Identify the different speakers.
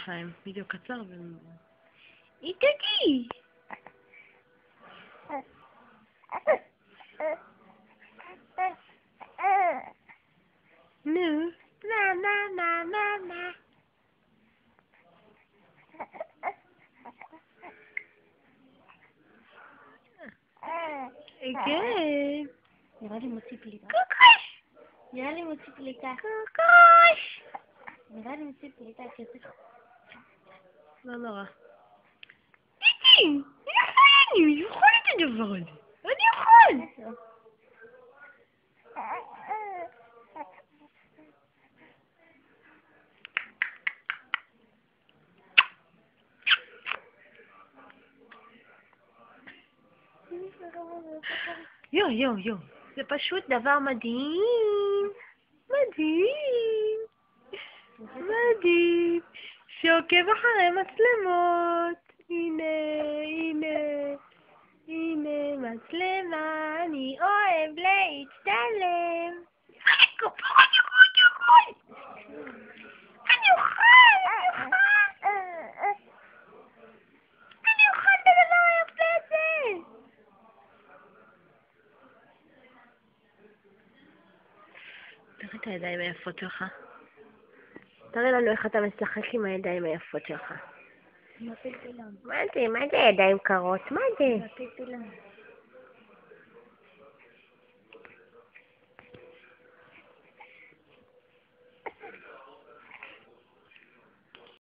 Speaker 1: שלהם, וידאו קצר ו... איתתי! נו, נה נה נה נה נה. כן.
Speaker 2: נראה לי מוציא פליטה.
Speaker 1: קוקוש!
Speaker 2: נראה לי מוציא פליטה.
Speaker 1: קוקוש!
Speaker 2: נראה לי מוציא פליטה כזה.
Speaker 1: לא נורא. איתי! אני יכול את הדבר הזה. אני יכול! יו, זה פשוט דבר מדהים. מדהים. מדהים. שעוקב אחרי מצלמות. הנה מצלמה, אני אוהב להצטלם. אני אוכל את הדבר היפה הזה. תראה את הידיים היפות שלך. תראה לנו איך אתה משחק עם הידיים היפות שלך.
Speaker 2: עם הפלפלן.
Speaker 1: מה זה ידיים קרות? מה זה?
Speaker 2: עם הפלפלן.